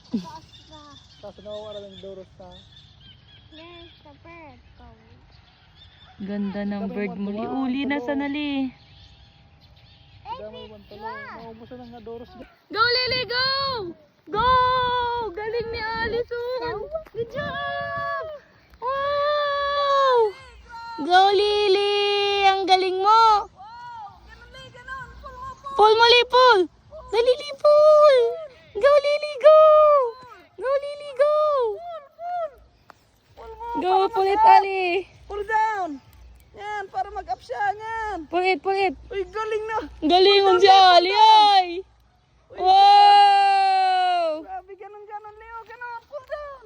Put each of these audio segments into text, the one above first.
Tapos nawawala ng Doros na. There's the bird going. Ganda ng bird muli. Uli na sa nali. Naubusan ng nga Doros. Go Lily, go! Go! Galing ni Alison! Good job! Wow! Go Lily! Ang galing mo! Pull mo, Lily, pull! Dali, Lily, pull! Go Lily, go! Go Lily, go! Go, pull it, Ali! Pull down! Yan, para mag-up siya. Yan. Pull it, pull it! Uy, galing na. Galingon si Ali, ay! Wow! Grabe, ganun, Leo. Ganun, pull down.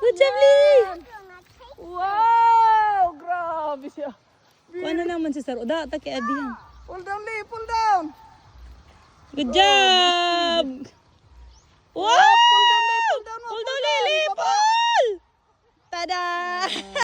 Good job, Lee! Wow! Grabe siya. Ano naman si Saro? Da, taki adihan. Pull down, Lee. Pull down. Good job! Wow!